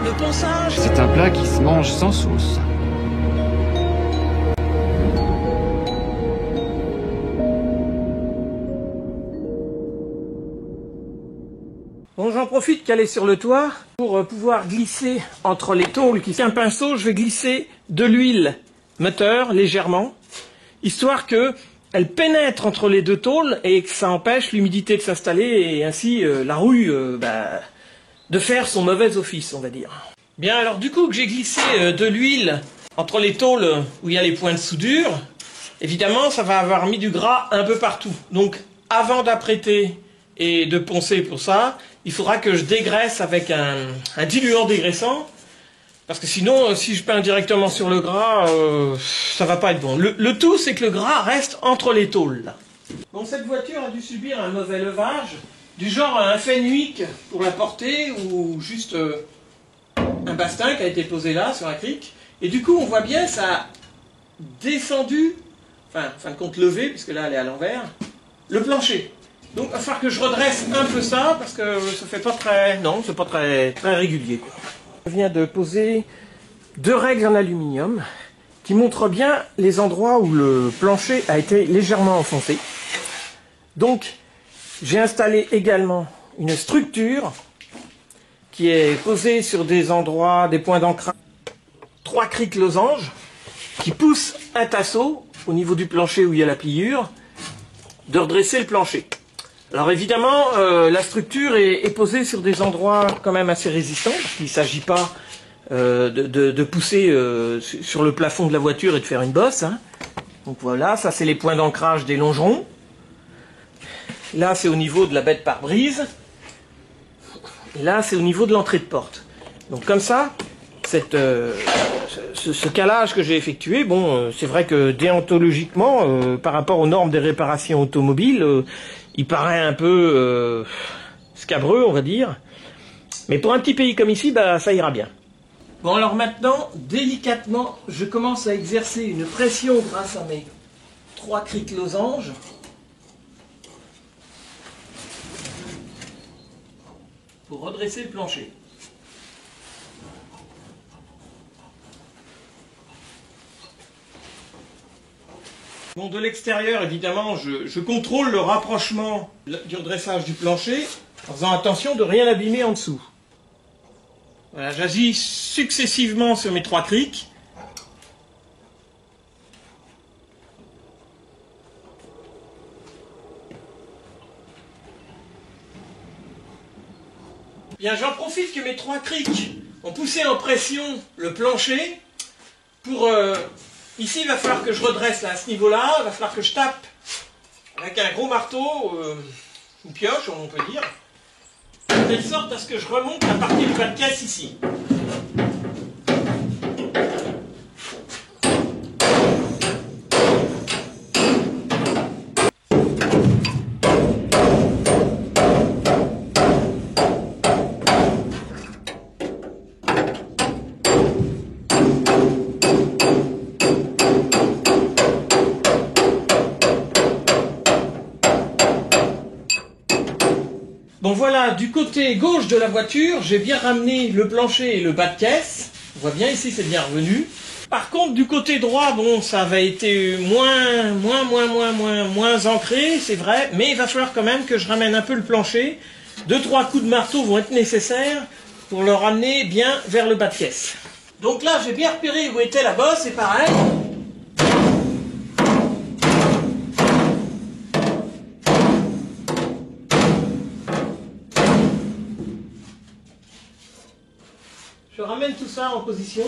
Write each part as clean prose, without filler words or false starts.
Le ponçage, C'est un plat qui se mange sans sauce. bon, j'en profite qu'elle est sur le toit pour pouvoir glisser entre les tôles. Avec un pinceau, je vais glisser de l'huile moteur légèrement, histoire que elle pénètre entre les deux tôles et que ça empêche l'humidité de s'installer et ainsi la rouille de faire son mauvais office, on va dire. Bien, alors du coup que j'ai glissé de l'huile entre les tôles où il y a les points de soudure, évidemment ça va avoir mis du gras un peu partout. Donc avant d'apprêter et de poncer pour ça, il faudra que je dégraisse avec un diluant dégraissant, parce que sinon, si je peins directement sur le gras, ça va pas être bon. Le tout, c'est que le gras reste entre les tôles, là. Bon, cette voiture a dû subir un mauvais levage, du genre un Fenwick pour la porter, ou juste un bastin qui a été posé là, sur la crique. Et du coup, on voit bien, ça a descendu, enfin, en fin de compte levé, puisque là, elle est à l'envers, le plancher. Donc, il va falloir que je redresse un peu ça, parce que ça fait pas très... Non, c'est pas très régulier, quoi. Je viens de poser 2 règles en aluminium qui montrent bien les endroits où le plancher a été légèrement enfoncé. Donc, j'ai installé également une structure qui est posée sur des endroits, des points d'ancrage, 3 criques losanges qui poussent un tasseau au niveau du plancher où il y a la pliure, de redresser le plancher. Alors évidemment, la structure est posée sur des endroits quand même assez résistants, parce qu'il ne s'agit pas de pousser sur le plafond de la voiture et de faire une bosse, hein. Donc voilà, ça c'est les points d'ancrage des longerons. Là c'est au niveau de la baie de pare-brise. Et là c'est au niveau de l'entrée de porte. Donc comme ça, ce calage que j'ai effectué, bon, c'est vrai que déontologiquement, par rapport aux normes des réparations automobiles, il paraît un peu scabreux, on va dire. Mais pour un petit pays comme ici, bah, ça ira bien. Bon, alors maintenant, délicatement, je commence à exercer une pression grâce à mes 3 criques losanges. Pour redresser le plancher. Bon, de l'extérieur, évidemment, je contrôle le rapprochement du redressage du plancher en faisant attention de ne rien abîmer en dessous. Voilà, j'agis successivement sur mes 3 criques. Bien, j'en profite que mes 3 criques ont poussé en pression le plancher pour... Ici, il va falloir que je redresse là, à ce niveau-là, il va falloir que je tape avec un gros marteau, une pioche, on peut dire, de telle sorte à ce que je remonte la partie du bas de caisse ici. Bon voilà, du côté gauche de la voiture, j'ai bien ramené le plancher et le bas de caisse. On voit bien ici, c'est bien revenu. Par contre, du côté droit, bon, ça avait été moins ancré, c'est vrai, mais il va falloir quand même que je ramène un peu le plancher. 2-3 coups de marteau vont être nécessaires pour le ramener bien vers le bas de caisse. Donc là, j'ai bien repéré où était la bosse, c'est pareil. Je ramène tout ça en position.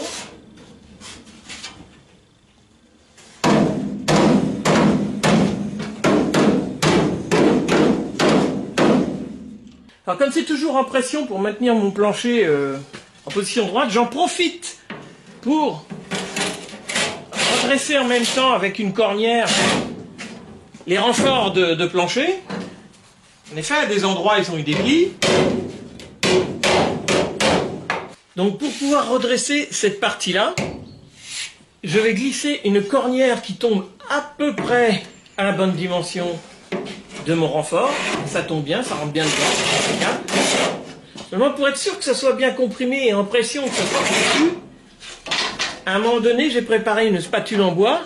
Alors comme c'est toujours en pression pour maintenir mon plancher en position droite, j'en profite pour redresser en même temps avec une cornière les renforts de plancher. En effet, à des endroits ils ont eu des plis. Donc pour pouvoir redresser cette partie-là, je vais glisser une cornière qui tombe à peu près à la bonne dimension de mon renfort. Ça tombe bien, ça rentre bien dedans. Seulement pour être sûr que ça soit bien comprimé et en pression, que ça soit dessus, à un moment donné, j'ai préparé une spatule en bois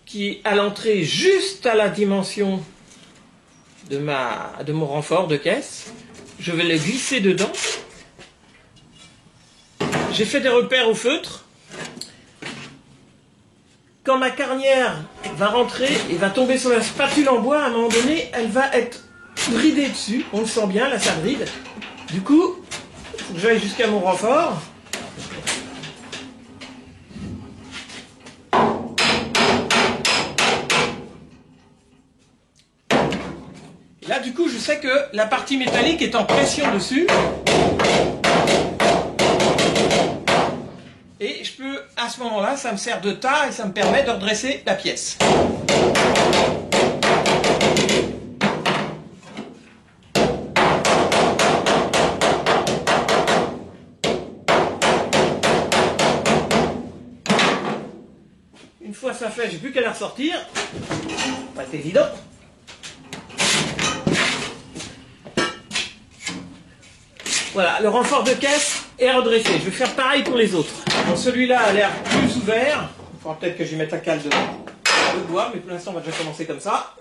qui est à l'entrée juste à la dimension de mon renfort de caisse. Je vais le glisser dedans. J'ai fait des repères au feutre. Quand ma carnière va rentrer et va tomber sur la spatule en bois, à un moment donné, elle va être bridée dessus. On le sent bien, là, ça bride. Du coup, il faut que j'aille jusqu'à mon renfort. Et là, du coup, je sais que la partie métallique est en pression dessus. Et je peux, à ce moment-là, ça me sert de tas et ça me permet de redresser la pièce. Une fois ça fait, j'ai plus qu'à la ressortir. Pas évident. Voilà, le renfort de caisse est redressé. Je vais faire pareil pour les autres. Bon, celui-là a l'air plus ouvert. Il faudra peut-être que j'y mette un cale de bois, mais pour l'instant, on va déjà commencer comme ça.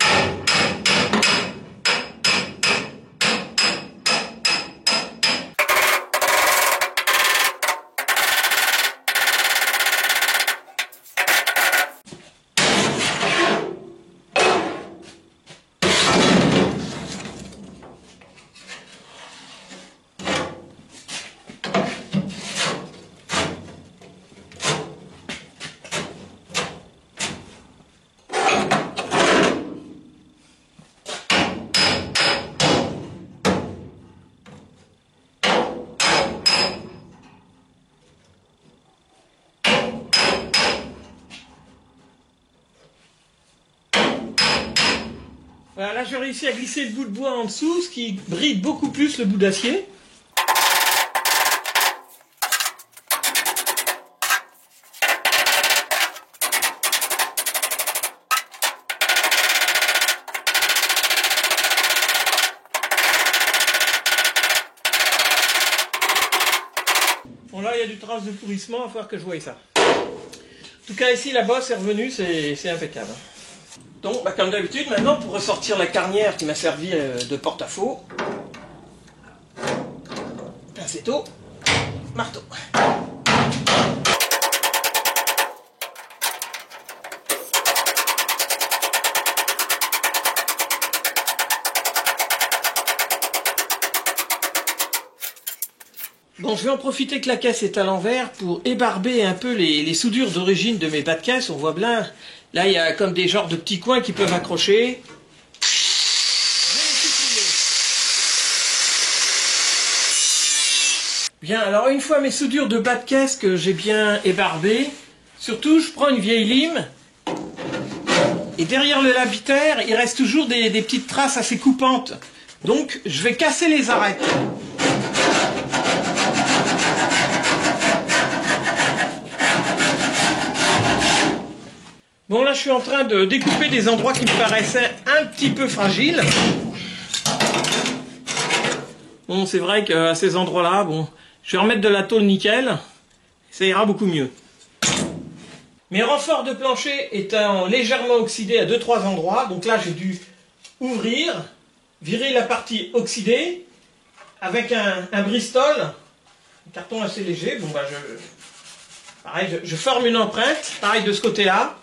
Voilà, là j'ai réussi à glisser le bout de bois en dessous, ce qui bride beaucoup plus le bout d'acier. Bon là il y a du trace de pourrissement, il va falloir que je voie ça. En tout cas ici la bosse est revenue, c'est impeccable. Donc, comme d'habitude, maintenant, pour ressortir la carnière qui m'a servi de porte-à-faux, pincetto, marteau. Bon, je vais en profiter que la caisse est à l'envers pour ébarber un peu les soudures d'origine de mes bas de caisse. On voit bien, là il y a comme des genres de petits coins qui peuvent accrocher. Bien, alors une fois mes soudures de bas de caisse que j'ai bien ébarbées, surtout je prends une vieille lime, et derrière le labitaire, il reste toujours des petites traces assez coupantes. Donc je vais casser les arêtes. Bon là je suis en train de découper des endroits qui me paraissaient un petit peu fragiles. Bon c'est vrai qu'à ces endroits-là, bon, je vais remettre de la tôle nickel, ça ira beaucoup mieux. Mes renforts de plancher étant légèrement oxydés à 2-3 endroits, donc là j'ai dû ouvrir, virer la partie oxydée avec un Bristol, un carton assez léger. Bon bah pareil, je forme une empreinte, pareil de ce côté-là.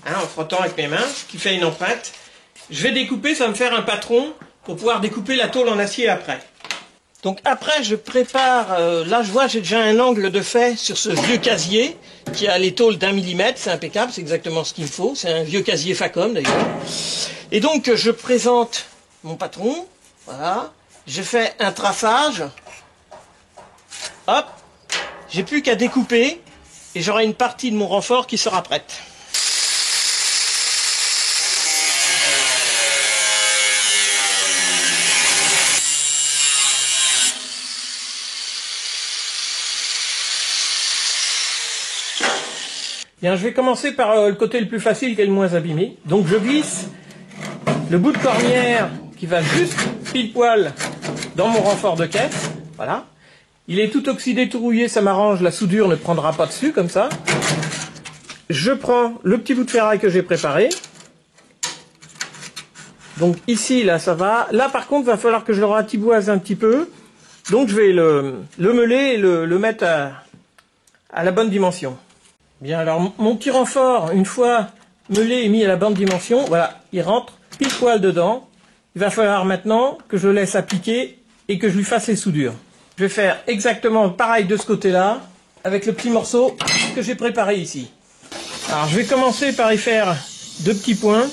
Hein, en frottant avec mes mains, ce qui fait une empreinte. Je vais découper, ça va me faire un patron pour pouvoir découper la tôle en acier après. Donc après, je prépare, là je vois, j'ai déjà un angle de fait sur ce vieux casier qui a les tôles d'1 millimètre, c'est impeccable, c'est exactement ce qu'il me faut, c'est un vieux casier Facom d'ailleurs. Et donc je présente mon patron, voilà, je fais un traçage, hop, j'ai plus qu'à découper et j'aurai une partie de mon renfort qui sera prête. Bien, je vais commencer par le côté le plus facile qui est le moins abîmé. Donc je glisse le bout de cornière qui va juste pile poil dans mon renfort de caisse. Voilà. Il est tout oxydé, tout rouillé, ça m'arrange, la soudure ne prendra pas dessus comme ça. Je prends le petit bout de ferraille que j'ai préparé. Donc ici, là, ça va. Là, par contre, il va falloir que je le ratiboise un petit peu. Donc je vais le meuler et le mettre à la bonne dimension. Bien, alors mon petit renfort, une fois meulé et mis à la bonne dimension, voilà, il rentre pile poil dedans. Il va falloir maintenant que je le laisse appliquer et que je lui fasse les soudures. Je vais faire exactement pareil de ce côté-là, avec le petit morceau que j'ai préparé ici. Alors je vais commencer par y faire 2 petits points.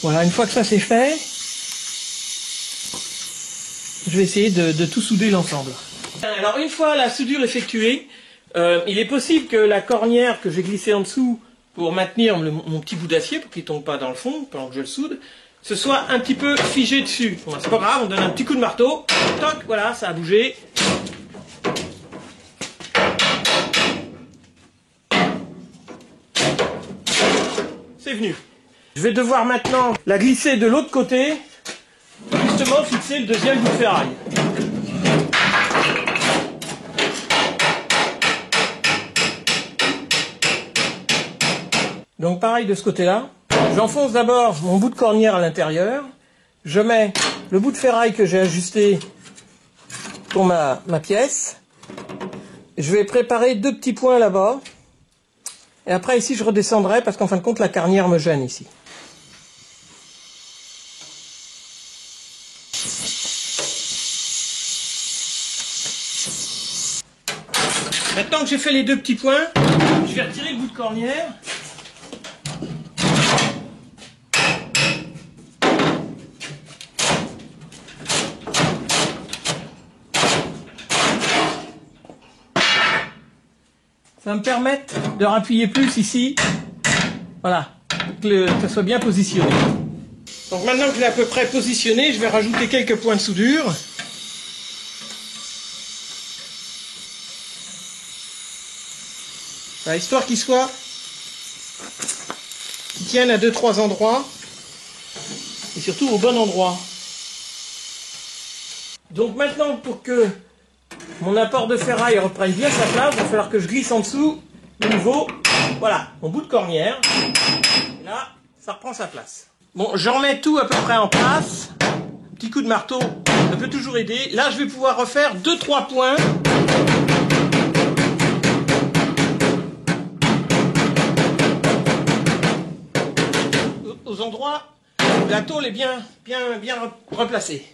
Voilà, une fois que ça c'est fait, je vais essayer de tout souder l'ensemble. Alors une fois la soudure effectuée, il est possible que la cornière que j'ai glissée en dessous pour maintenir mon petit bout d'acier, pour qu'il ne tombe pas dans le fond pendant que je le soude, ce soit un petit peu figé dessus. Bon, c'est pas grave, on donne un petit coup de marteau, toc, voilà, ça a bougé. C'est venu. Je vais devoir maintenant la glisser de l'autre côté, justement fixer le deuxième bout de ferraille. Donc pareil de ce côté-là, j'enfonce d'abord mon bout de cornière à l'intérieur, je mets le bout de ferraille que j'ai ajusté pour ma pièce, je vais préparer 2 petits points là-bas, et après ici je redescendrai parce qu'en fin de compte la cornière me gêne ici. Maintenant que j'ai fait les 2 petits points, je vais retirer le bout de cornière. Ça va me permettre de rappuyer plus ici. Voilà, que ça soit bien positionné. Donc maintenant que je l'ai à peu près positionné, je vais rajouter quelques points de soudure. Voilà, histoire qu'il tienne à 2-3 endroits et surtout au bon endroit. Donc maintenant, pour que mon apport de ferraille reprenne bien sa place, il va falloir que je glisse en dessous de nouveau, voilà, mon bout de cornière. Et là, ça reprend sa place. Bon, je remets tout à peu près en place. Un petit coup de marteau, ça peut toujours aider. Là, je vais pouvoir refaire 2-3 points. Aux endroits où la tôle est bien replacée.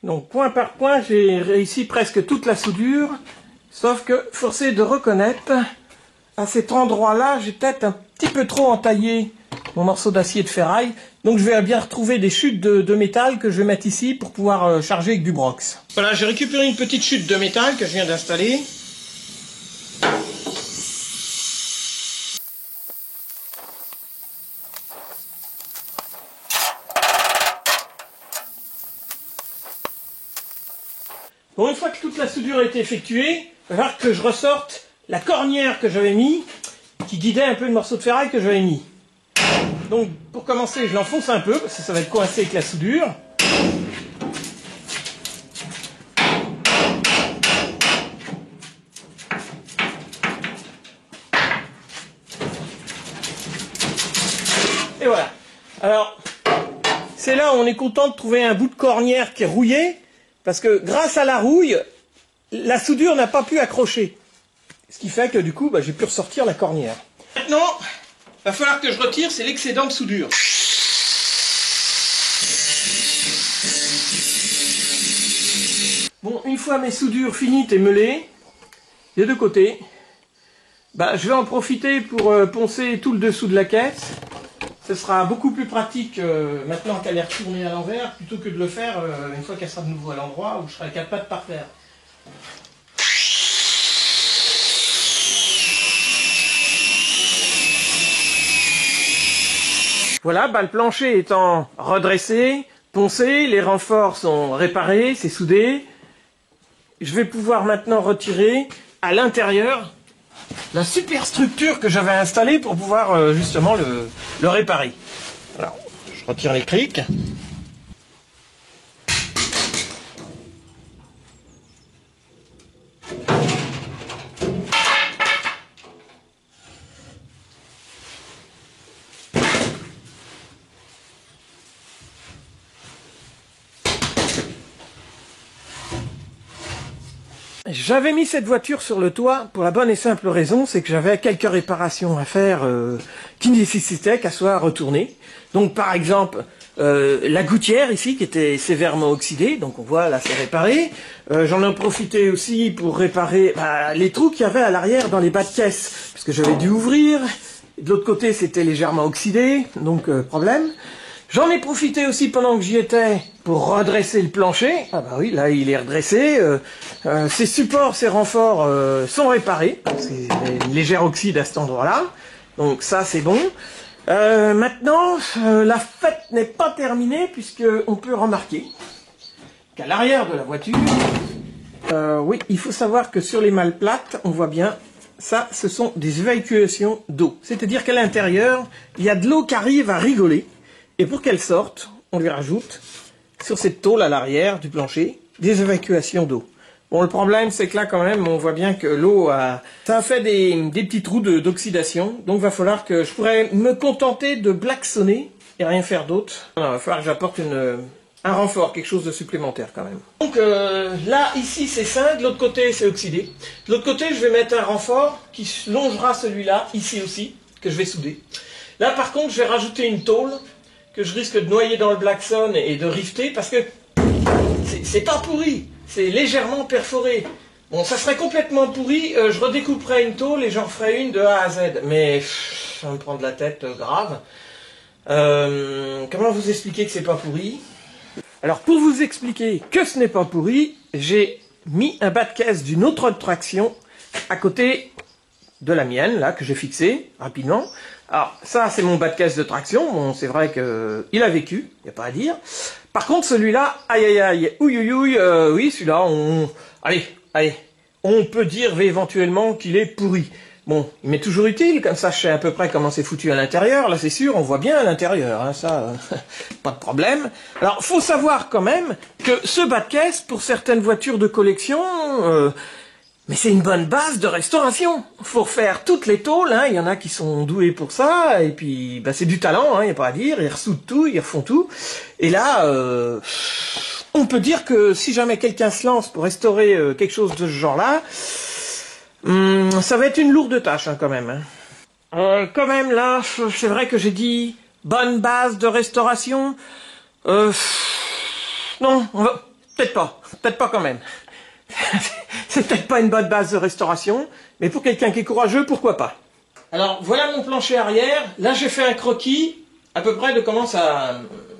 Donc point par point, j'ai réussi presque toute la soudure, sauf que forcé de reconnaître, à cet endroit-là, j'ai peut-être un petit peu trop entaillé mon morceau d'acier de ferraille, donc je vais bien retrouver des chutes de métal que je vais mettre ici pour pouvoir charger avec du brox. Voilà, j'ai récupéré une petite chute de métal que je viens d'installer. Bon, une fois que toute la soudure a été effectuée, il va falloir que je ressorte la cornière que j'avais mis, qui guidait un peu le morceau de ferraille que j'avais mis. Donc, pour commencer, je l'enfonce un peu, parce que ça va être coincé avec la soudure. Et voilà. Alors, c'est là où on est content de trouver un bout de cornière qui est rouillé, parce que grâce à la rouille, la soudure n'a pas pu accrocher. Ce qui fait que du coup, j'ai pu ressortir la cornière. Maintenant, il va falloir que je retire, c'est l'excédent de soudure. Bon, une fois mes soudures finies et meulées, des deux côtés, je vais en profiter pour poncer tout le dessous de la caisse. Ce sera beaucoup plus pratique maintenant qu'elle est retournée à l'envers, plutôt que de le faire une fois qu'elle sera de nouveau à l'endroit où je serai capable de parfaire. Voilà, le plancher étant redressé, poncé, les renforts sont réparés, c'est soudé. Je vais pouvoir maintenant retirer à l'intérieur la superstructure que j'avais installée pour pouvoir justement le réparer. Alors, je retire les crics. J'avais mis cette voiture sur le toit pour la bonne et simple raison, c'est que j'avais quelques réparations à faire qui nécessitaient qu'elle soit retournée. Donc par exemple, la gouttière ici qui était sévèrement oxydée, donc on voit là c'est réparé. J'en ai profité aussi pour réparer les trous qu'il y avait à l'arrière dans les bas de caisse, parce que j'avais dû ouvrir. De l'autre côté c'était légèrement oxydé, donc problème. J'en ai profité aussi pendant que j'y étais pour redresser le plancher. Ah bah oui, là il est redressé. Ces supports, ces renforts sont réparés. C'est une légère oxyde à cet endroit-là. Donc ça c'est bon. Maintenant, la fête n'est pas terminée puisqu'on peut remarquer qu'à l'arrière de la voiture, oui, il faut savoir que sur les malles plates, on voit bien, ça ce sont des évacuations d'eau. C'est-à-dire qu'à l'intérieur, il y a de l'eau qui arrive à rigoler. Et pour qu'elle sorte, on lui rajoute, sur cette tôle à l'arrière du plancher, des évacuations d'eau. Bon, le problème, c'est que là, quand même, on voit bien que l'eau ça a fait des petits trous d'oxydation. Donc, il va falloir que je pourrais me contenter de blacksonner et rien faire d'autre. Il va falloir que j'apporte un renfort, quelque chose de supplémentaire, quand même. Donc, là, ici, c'est sain. De l'autre côté, c'est oxydé. De l'autre côté, je vais mettre un renfort qui longera celui-là, ici aussi, que je vais souder. Là, par contre, je vais rajouter une tôle que je risque de noyer dans le blackson et de rifter parce que c'est pas pourri, c'est légèrement perforé. Bon, ça serait complètement pourri, je redécouperais une tôle et j'en referais une de A à Z, mais ça me prend de la tête grave. Comment vous expliquer que c'est pas pourri? Alors, pour vous expliquer que ce n'est pas pourri, j'ai mis un bas de caisse d'une autre traction à côté de la mienne, là, que j'ai fixé rapidement. Alors, ça, c'est mon bas de caisse de traction. Bon, c'est vrai qu'il a vécu, il n'y a pas à dire. Par contre, celui-là, aïe, aïe, aïe, ouïe, ouïe, ouïe, oui, celui-là, allez, on peut dire éventuellement qu'il est pourri. Bon, il m'est toujours utile, comme ça, je sais à peu près comment c'est foutu à l'intérieur. Là, c'est sûr, on voit bien à l'intérieur, hein, ça, pas de problème. Alors, faut savoir quand même que ce bas de caisse, pour certaines voitures de collection, mais c'est une bonne base de restauration. Faut refaire toutes les tôles, hein. Il y en a qui sont doués pour ça, et puis c'est du talent, hein, il n'y a pas à dire, ils ressoudent tout, ils refont tout. Et là, on peut dire que si jamais quelqu'un se lance pour restaurer quelque chose de ce genre-là, ça va être une lourde tâche, hein, quand même. Hein. Quand même, là, c'est vrai que j'ai dit bonne base de restauration. Non, peut-être pas quand même. C'est peut-être pas une bonne base de restauration, mais pour quelqu'un qui est courageux, pourquoi pas. Alors, voilà mon plancher arrière. Là, j'ai fait un croquis, à peu près de comment ça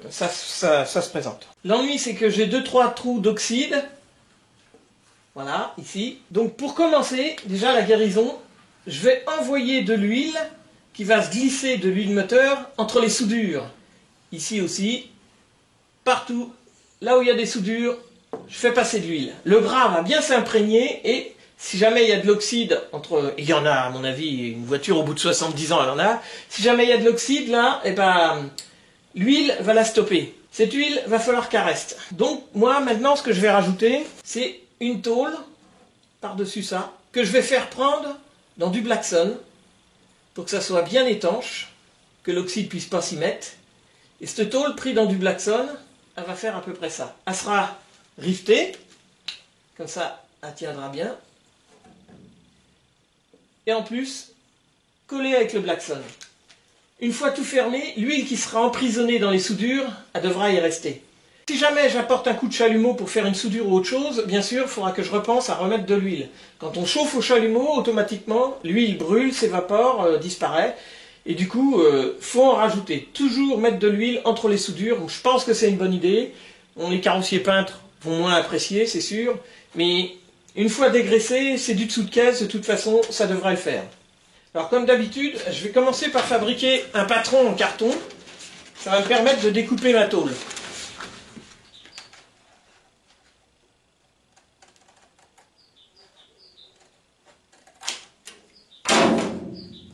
se présente. L'ennui, c'est que j'ai 2-3 trous d'oxyde. Voilà, ici. Donc, pour commencer, déjà, la guérison, je vais envoyer de l'huile qui va se glisser de l'huile moteur entre les soudures. Ici aussi, partout, là où il y a des soudures, je fais passer de l'huile. Le gras va bien s'imprégner et si jamais il y a de l'oxyde, il y en a à mon avis, une voiture au bout de 70 ans elle en a, si jamais il y a de l'oxyde là, l'huile va la stopper. Cette huile va falloir qu'elle reste. Donc moi maintenant ce que je vais rajouter, c'est une tôle par-dessus ça, que je vais faire prendre dans du blackson pour que ça soit bien étanche, que l'oxyde puisse pas s'y mettre. Et cette tôle prise dans du Blackson, elle va faire à peu près ça. Elle sera rivetée, comme ça elle tiendra bien. Et en plus, collée avec le Blackson. Une fois tout fermé, l'huile qui sera emprisonnée dans les soudures, elle devra y rester. Si jamais j'apporte un coup de chalumeau pour faire une soudure ou autre chose, bien sûr, il faudra que je repense à remettre de l'huile. Quand on chauffe au chalumeau, automatiquement, l'huile brûle, s'évapore, disparaît. Et du coup, faut en rajouter. Toujours mettre de l'huile entre les soudures. Donc, je pense que c'est une bonne idée. Les carrossiers peintres vont moins apprécier, c'est sûr. Mais une fois dégraissé, c'est du dessous de caisse. De toute façon, ça devrait le faire. Alors, comme d'habitude, je vais commencer par fabriquer un patron en carton. Ça va me permettre de découper ma tôle.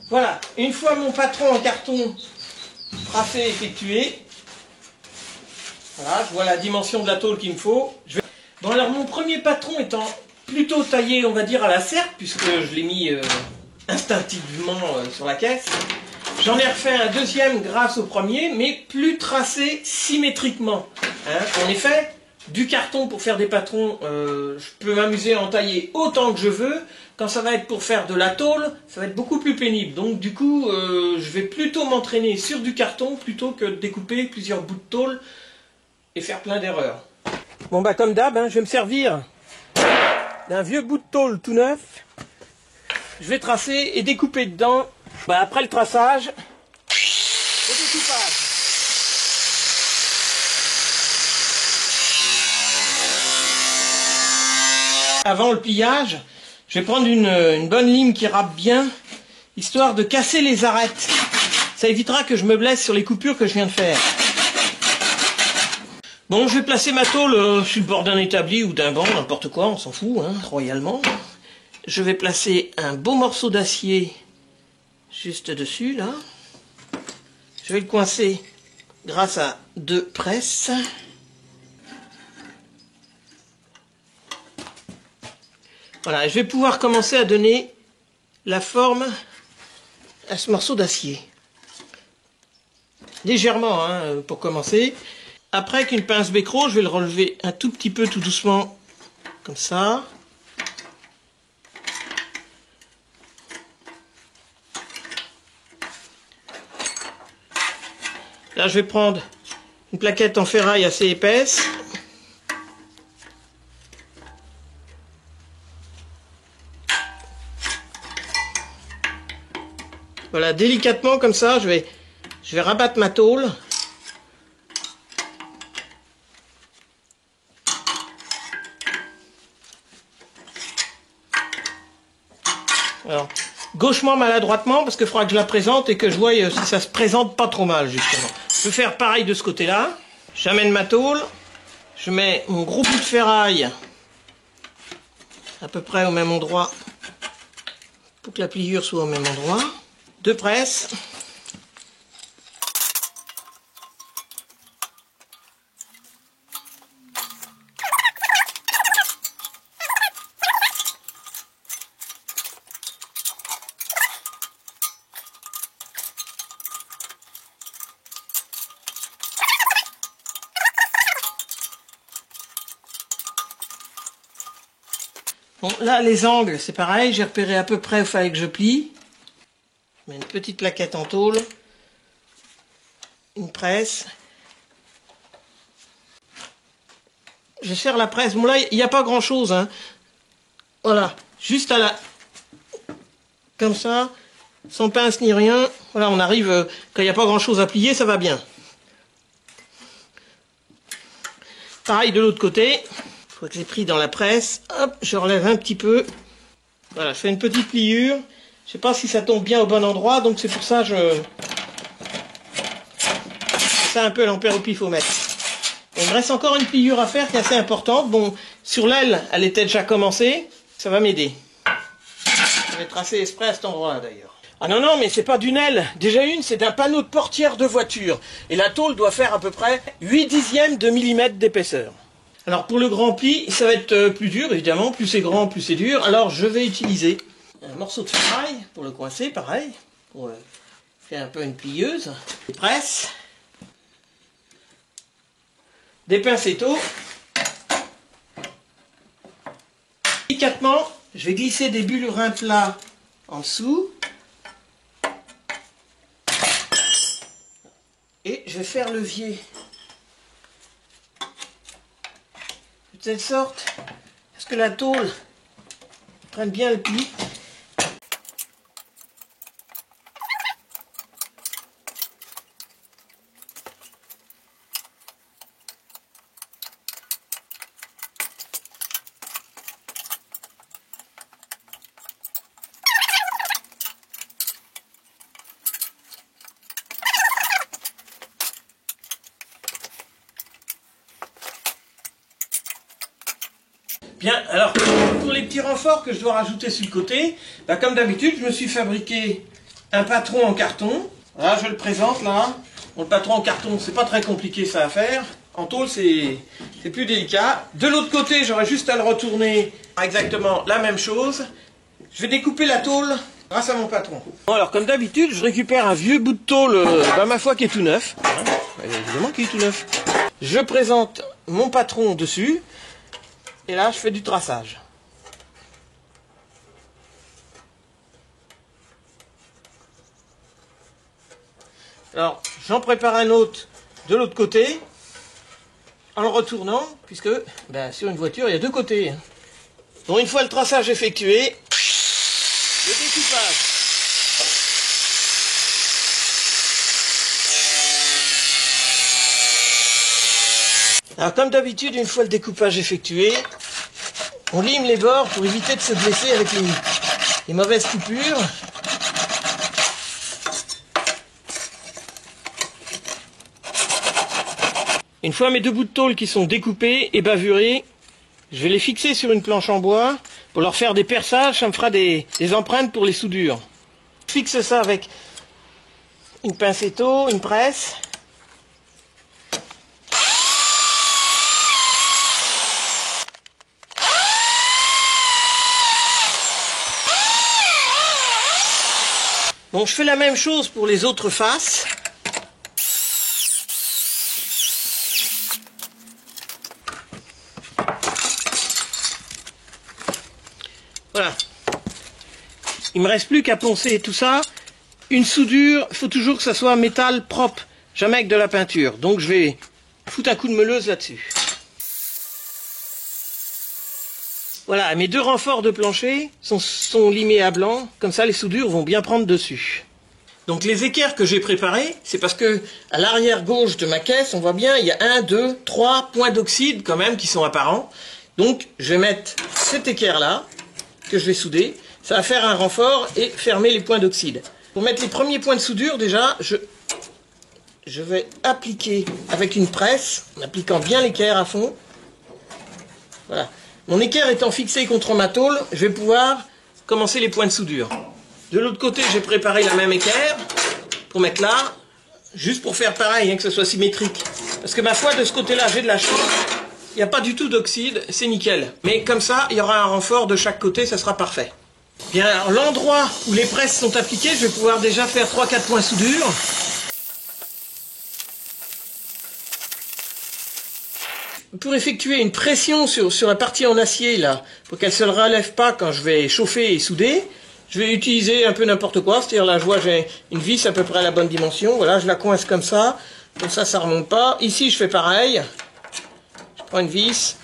Voilà, une fois mon patron en carton tracé et effectué, voilà, je vois la dimension de la tôle qu'il me faut. Bon, alors mon premier patron étant plutôt taillé, on va dire, à la serpe, puisque je l'ai mis instinctivement sur la caisse, j'en ai refait un deuxième grâce au premier, mais plus tracé symétriquement. En effet, du carton pour faire des patrons, je peux m'amuser à en tailler autant que je veux. Quand ça va être pour faire de la tôle, ça va être beaucoup plus pénible. Donc du coup, je vais plutôt m'entraîner sur du carton plutôt que de découper plusieurs bouts de tôle et faire plein d'erreurs. Bon bah comme d'hab, je vais me servir d'un vieux bout de tôle tout neuf. Je vais tracer et découper dedans. Bah, après le traçage, le découpage. Avant le pliage, je vais prendre une bonne lime qui râpe bien, histoire de casser les arêtes. Ça évitera que je me blesse sur les coupures que je viens de faire. Bon, je vais placer ma tôle sur le bord d'un établi ou d'un banc, n'importe quoi, on s'en fout, royalement. Je vais placer un beau morceau d'acier juste dessus, là. Je vais le coincer grâce à 2 presses. Voilà, je vais pouvoir commencer à donner la forme à ce morceau d'acier. Légèrement, pour commencer. Après, avec une pince bécro, je vais le relever un tout petit peu, tout doucement, comme ça. Là, je vais prendre une plaquette en ferraille assez épaisse. Voilà, délicatement comme ça, je vais rabattre ma tôle. Alors, gauchement, maladroitement, parce qu'il faudra que je la présente et que je voie si ça se présente pas trop mal, justement. Je vais faire pareil de ce côté-là. J'amène ma tôle. Je mets mon gros bout de ferraille à peu près au même endroit pour que la pliure soit au même endroit. 2 presses. Bon, là, les angles, c'est pareil. J'ai repéré à peu près où il fallait que je plie. Je mets une petite plaquette en tôle. Une presse. Je serre la presse. Bon, là, il n'y a pas grand-chose. Voilà. Juste à la... Comme ça. Sans pince ni rien. Voilà, on arrive... Quand il n'y a pas grand-chose à plier, ça va bien. Pareil de l'autre côté. Une fois que j'ai pris dans la presse, hop, je relève un petit peu. Voilà, je fais une petite pliure. Je sais pas si ça tombe bien au bon endroit, donc c'est pour ça que c'est un peu l'ampère au pifomètre. Il me reste encore une pliure à faire qui est assez importante. Bon, sur l'aile, elle était déjà commencée. Ça va m'aider. Je vais tracer exprès à cet endroit-là d'ailleurs. Ah non, non, mais c'est pas d'une aile. Déjà une, c'est d'un panneau de portière de voiture. Et la tôle doit faire à peu près 8/10 de millimètre d'épaisseur. Alors pour le grand pli, ça va être plus dur évidemment, plus c'est grand, plus c'est dur. Alors je vais utiliser un morceau de ferraille pour le coincer, pareil, pour faire un peu une plieuse. Je presse. des pincettos. Délicatement, je vais glisser des bulles plats en dessous. Et je vais faire levier. De telle sorte à ce que la tôle prenne bien le pli. Bien, alors pour les petits renforts que je dois rajouter sur le côté, bah, comme d'habitude, je me suis fabriqué un patron en carton. Voilà, je le présente là. Bon, le patron en carton, c'est pas très compliqué ça à faire. En tôle, c'est plus délicat. De l'autre côté, j'aurais juste à le retourner exactement la même chose. Je vais découper la tôle grâce à mon patron. Bon, alors comme d'habitude, je récupère un vieux bout de tôle, ma foi, qui est tout neuf. Évidemment qui est tout neuf. Je présente mon patron dessus. Et là, je fais du traçage. Alors, j'en prépare un autre de l'autre côté, en le retournant, puisque sur une voiture, il y a deux côtés. Donc, une fois le traçage effectué, le découpage. Alors comme d'habitude, une fois le découpage effectué, on lime les bords pour éviter de se blesser avec les mauvaises coupures. Une fois mes deux bouts de tôle qui sont découpés et bavurés, je vais les fixer sur une planche en bois pour leur faire des perçages, ça me fera des empreintes pour les soudures. Je fixe ça avec une pincetto, une presse. Bon, je fais la même chose pour les autres faces. Voilà. Il me reste plus qu'à poncer tout ça. Une soudure, il faut toujours que ça soit métal propre, jamais avec de la peinture. Donc je vais foutre un coup de meuleuse là-dessus. Voilà, mes deux renforts de plancher sont limés à blanc, comme ça les soudures vont bien prendre dessus. Donc les équerres que j'ai préparées, c'est parce que à l'arrière gauche de ma caisse, on voit bien, il y a 1, 2, 3 points d'oxyde quand même qui sont apparents. Donc je vais mettre cette équerre là, que je vais souder, ça va faire un renfort et fermer les points d'oxyde. Pour mettre les premiers points de soudure, déjà, je vais appliquer avec une presse, en appliquant bien l'équerre à fond. Voilà. Mon équerre étant fixé contre ma tôle, je vais pouvoir commencer les points de soudure. De l'autre côté, j'ai préparé la même équerre pour mettre là, juste pour faire pareil, hein, que ce soit symétrique. Parce que ma foi, de ce côté-là, j'ai de la chance. Il n'y a pas du tout d'oxyde, c'est nickel. Mais comme ça, il y aura un renfort de chaque côté, ça sera parfait. Bien, alors l'endroit où les presses sont appliquées, je vais pouvoir déjà faire 3-4 points de soudure. Pour effectuer une pression sur la partie en acier, là, pour qu'elle ne se relève pas quand je vais chauffer et souder, je vais utiliser un peu n'importe quoi. C'est-à-dire là, je vois, j'ai une vis à peu près à la bonne dimension. Voilà, je la coince comme ça ça remonte pas. Ici, je fais pareil. Je prends une vis.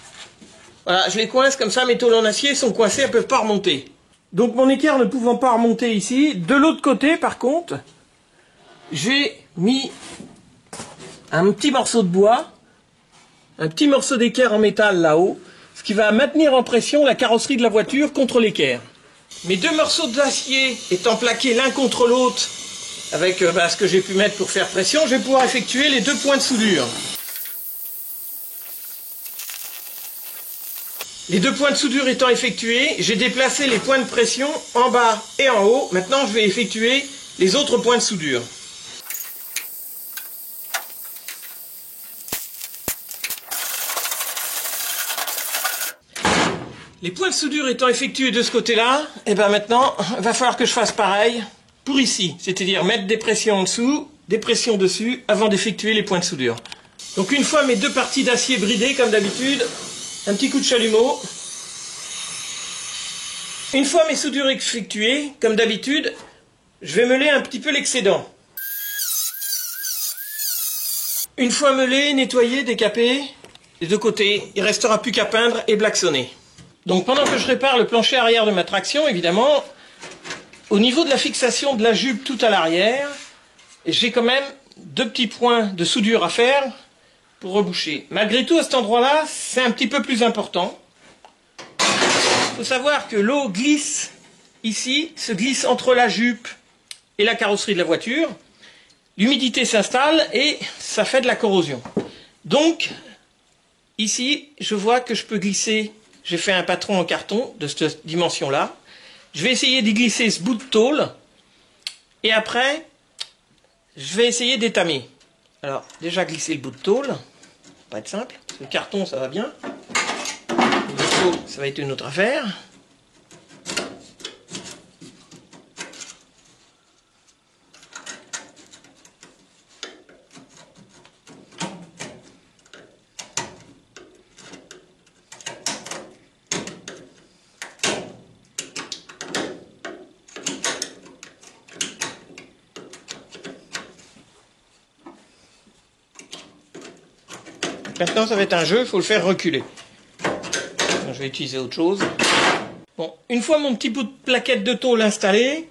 Voilà, je les coince comme ça, mes tôles en acier sont coincées, elles ne peuvent pas remonter. Donc mon équerre ne pouvant pas remonter ici, de l'autre côté, par contre, j'ai mis un petit morceau de bois, un petit morceau d'équerre en métal là-haut, ce qui va maintenir en pression la carrosserie de la voiture contre l'équerre. Mes deux morceaux d'acier étant plaqués l'un contre l'autre avec ce que j'ai pu mettre pour faire pression, je vais pouvoir effectuer les deux points de soudure. Les deux points de soudure étant effectués, j'ai déplacé les points de pression en bas et en haut. Maintenant, je vais effectuer les autres points de soudure. Les points de soudure étant effectués de ce côté-là, et bien maintenant, il va falloir que je fasse pareil pour ici. C'est-à-dire mettre des pressions en dessous, des pressions dessus, avant d'effectuer les points de soudure. Donc une fois mes deux parties d'acier bridées comme d'habitude, un petit coup de chalumeau. Une fois mes soudures effectuées, comme d'habitude, je vais meuler un petit peu l'excédent. Une fois meulé, nettoyé, décapé, les deux côtés, il ne restera plus qu'à peindre et blacksonner. Donc pendant que je répare le plancher arrière de ma traction, évidemment, au niveau de la fixation de la jupe tout à l'arrière, j'ai quand même deux petits points de soudure à faire pour reboucher. Malgré tout, à cet endroit-là, c'est un petit peu plus important. Il faut savoir que l'eau glisse ici, se glisse entre la jupe et la carrosserie de la voiture. L'humidité s'installe et ça fait de la corrosion. Donc, ici, je vois que je peux glisser, j'ai fait un patron en carton de cette dimension-là. Je vais essayer d'y glisser ce bout de tôle et après, je vais essayer d'étamer. Alors, déjà glisser le bout de tôle, ça va être simple, parce que le carton ça va bien. Ça va être une autre affaire. Maintenant ça va être un jeu, il faut le faire reculer. Je vais utiliser autre chose. Bon, une fois mon petit bout de plaquette de tôle installé,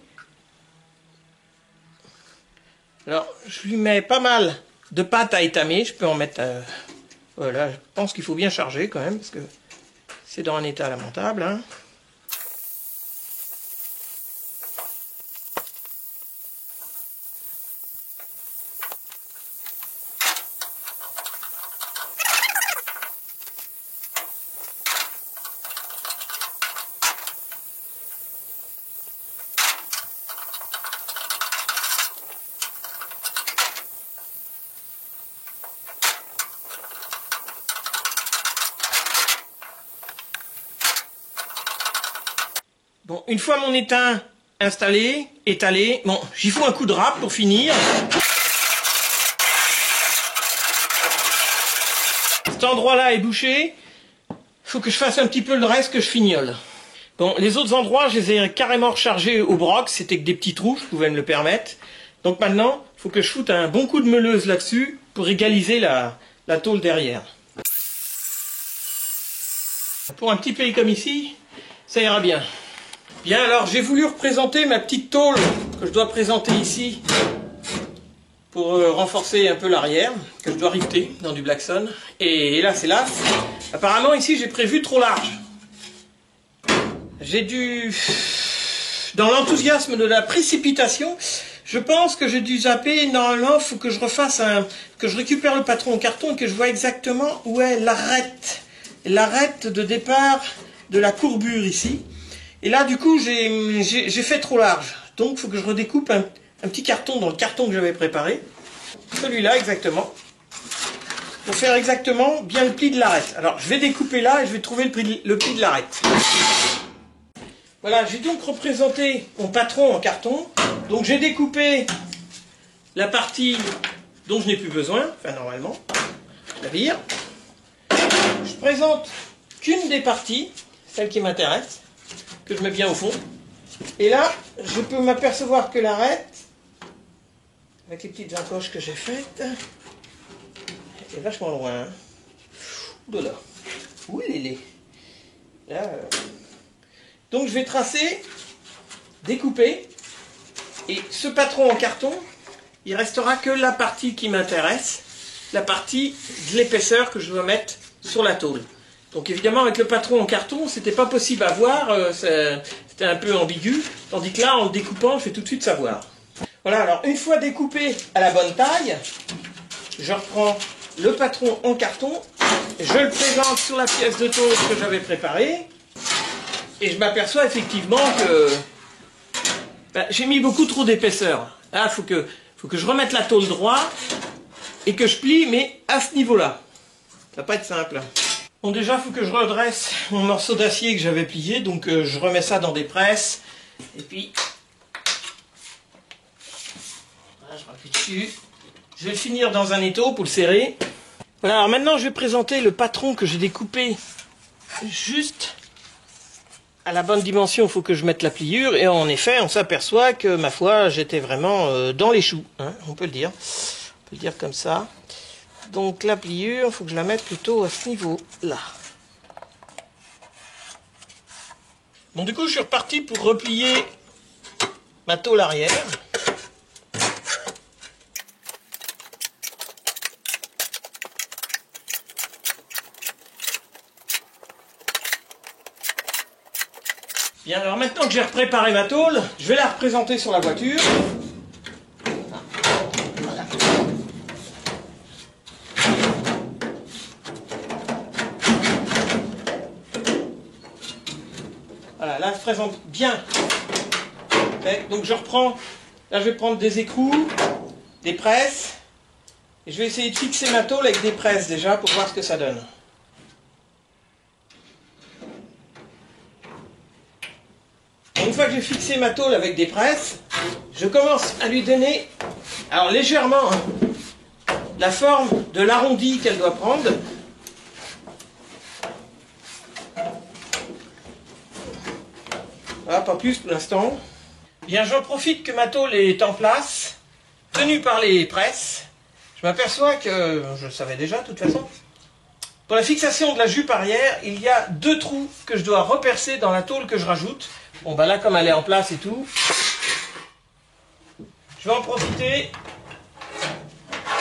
alors je lui mets pas mal de pâte à étamer. Je peux en mettre. Voilà, je pense qu'il faut bien charger quand même parce que c'est dans un état lamentable. Hein. Bon, une fois mon étain installé, étalé, bon, j'y fous un coup de râpe pour finir. Cet endroit-là est bouché. Il faut que je fasse un petit peu le reste que je fignole. Bon, les autres endroits, je les ai carrément rechargés au broc. C'était que des petits trous, je pouvais me le permettre. Donc maintenant, il faut que je foute un bon coup de meuleuse là-dessus pour égaliser la tôle derrière. Pour un petit pays comme ici, ça ira bien. Bien, alors j'ai voulu représenter ma petite tôle que je dois présenter ici pour renforcer un peu l'arrière, que je dois rifter dans du Blackson. Et là, c'est là. Apparemment, ici, j'ai prévu trop large. J'ai dû... Dans l'enthousiasme de la précipitation, je pense que j'ai dû zapper. Normalement, il faut que je refasse que je récupère le patron en carton et que je vois exactement où est l'arête. L'arête de départ de la courbure ici. Et là, du coup, j'ai fait trop large. Donc, il faut que je redécoupe un petit carton dans le carton que j'avais préparé. Celui-là, exactement. Pour faire exactement bien le pli de l'arête. Alors, je vais découper là et je vais trouver le pli de l'arête. Voilà, j'ai donc représenté mon patron en carton. Donc, j'ai découpé la partie dont je n'ai plus besoin. Enfin, normalement. La vire. Je présente qu'une des parties, celle qui m'intéresse, que je mets bien au fond. Et là, je peux m'apercevoir que l'arête, avec les petites encoches que j'ai faites, est vachement loin. Hein. Ouh là. Où il est là, Donc je vais tracer, découper, et ce patron en carton, il restera que la partie qui m'intéresse, la partie de l'épaisseur que je dois mettre sur la tôle. Donc évidemment avec le patron en carton, c'était pas possible à voir, c'était un peu ambigu, tandis que là en le découpant, je vais tout de suite savoir. Voilà, alors une fois découpé à la bonne taille, je reprends le patron en carton, je le présente sur la pièce de tôle que j'avais préparée, et je m'aperçois effectivement que j'ai mis beaucoup trop d'épaisseur. Là, il faut que je remette la tôle droite et que je plie, mais à ce niveau-là. Ça va pas être simple. Bon, déjà, il faut que je redresse mon morceau d'acier que j'avais plié, donc je remets ça dans des presses, et puis voilà, je rappuie dessus. Je vais le finir dans un étau pour le serrer. Voilà, alors maintenant je vais présenter le patron que j'ai découpé juste à la bonne dimension. Il faut que je mette la pliure et en effet on s'aperçoit que ma foi j'étais vraiment dans les choux, hein, on peut le dire. On peut le dire comme ça. Donc la pliure, il faut que je la mette plutôt à ce niveau-là. Bon, du coup je suis reparti pour replier ma tôle arrière. Bien, alors maintenant que j'ai préparé ma tôle, je vais la représenter sur la voiture. Voilà. Voilà, là je présente bien. Okay, donc je reprends, là je vais prendre des écrous, des presses, et je vais essayer de fixer ma tôle avec des presses déjà pour voir ce que ça donne. Une fois que j'ai fixé ma tôle avec des presses, je commence à lui donner, alors légèrement, la forme de l'arrondi qu'elle doit prendre. Voilà, pas plus pour l'instant. Bien, j'en profite que ma tôle est en place, tenue par les presses. Je m'aperçois que, je le savais déjà de toute façon, pour la fixation de la jupe arrière, il y a 2 trous que je dois repercer dans la tôle que je rajoute. Bon, bah là, comme elle est en place et tout, je vais en profiter.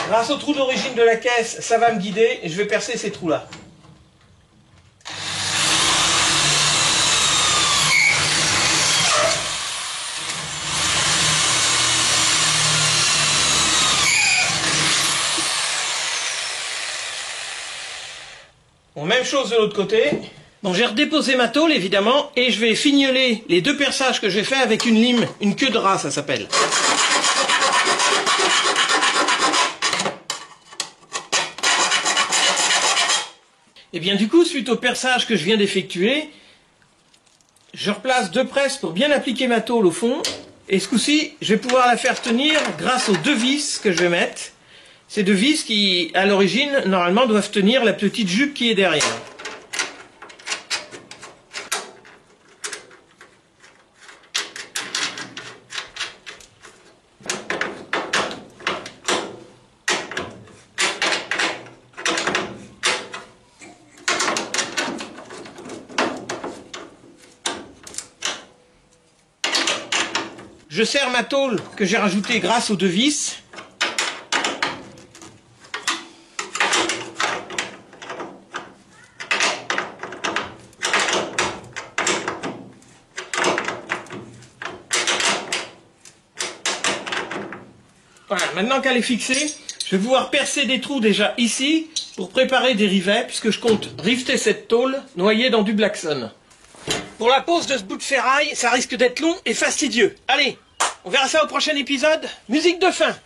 Grâce au trou d'origine de la caisse, ça va me guider et je vais percer ces trous-là. Bon, même chose de l'autre côté. Bon, j'ai redéposé ma tôle évidemment et je vais fignoler les 2 perçages que j'ai fait avec une lime, une queue de rat ça s'appelle. Et bien du coup, suite au perçage que je viens d'effectuer, je replace 2 presses pour bien appliquer ma tôle au fond. Et ce coup-ci, je vais pouvoir la faire tenir grâce aux 2 vis que je vais mettre. Ces 2 vis qui, à l'origine, normalement doivent tenir la petite jupe qui est derrière. Je serre ma tôle que j'ai rajoutée grâce aux 2 vis. Voilà, maintenant qu'elle est fixée, je vais pouvoir percer des trous déjà ici pour préparer des rivets puisque je compte riveter cette tôle noyée dans du Blackson. Pour la pose de ce bout de ferraille, ça risque d'être long et fastidieux. Allez, on verra ça au prochain épisode. Musique de fin.